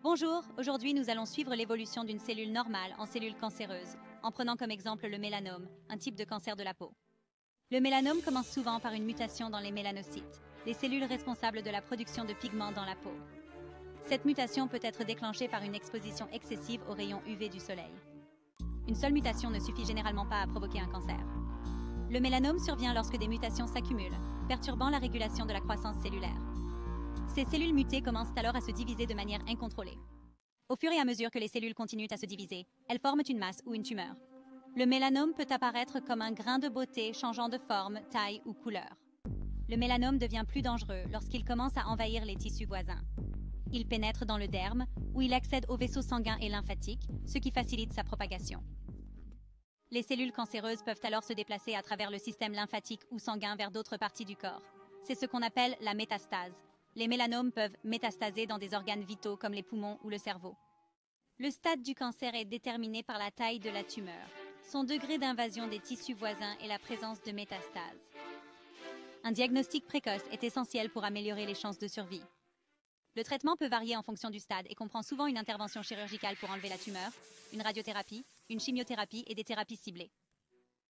Bonjour, aujourd'hui nous allons suivre l'évolution d'une cellule normale en cellule cancéreuse, en prenant comme exemple le mélanome, un type de cancer de la peau. Le mélanome commence souvent par une mutation dans les mélanocytes, les cellules responsables de la production de pigments dans la peau. Cette mutation peut être déclenchée par une exposition excessive aux rayons UV du soleil. Une seule mutation ne suffit généralement pas à provoquer un cancer. Le mélanome survient lorsque des mutations s'accumulent, perturbant la régulation de la croissance cellulaire. Ces cellules mutées commencent alors à se diviser de manière incontrôlée. Au fur et à mesure que les cellules continuent à se diviser, elles forment une masse ou une tumeur. Le mélanome peut apparaître comme un grain de beauté changeant de forme, taille ou couleur. Le mélanome devient plus dangereux lorsqu'il commence à envahir les tissus voisins. Il pénètre dans le derme, où il accède aux vaisseaux sanguins et lymphatiques, ce qui facilite sa propagation. Les cellules cancéreuses peuvent alors se déplacer à travers le système lymphatique ou sanguin vers d'autres parties du corps. C'est ce qu'on appelle la métastase. Les mélanomes peuvent métastaser dans des organes vitaux comme les poumons ou le cerveau. Le stade du cancer est déterminé par la taille de la tumeur, son degré d'invasion des tissus voisins et la présence de métastases. Un diagnostic précoce est essentiel pour améliorer les chances de survie. Le traitement peut varier en fonction du stade et comprend souvent une intervention chirurgicale pour enlever la tumeur, une radiothérapie, une chimiothérapie et des thérapies ciblées.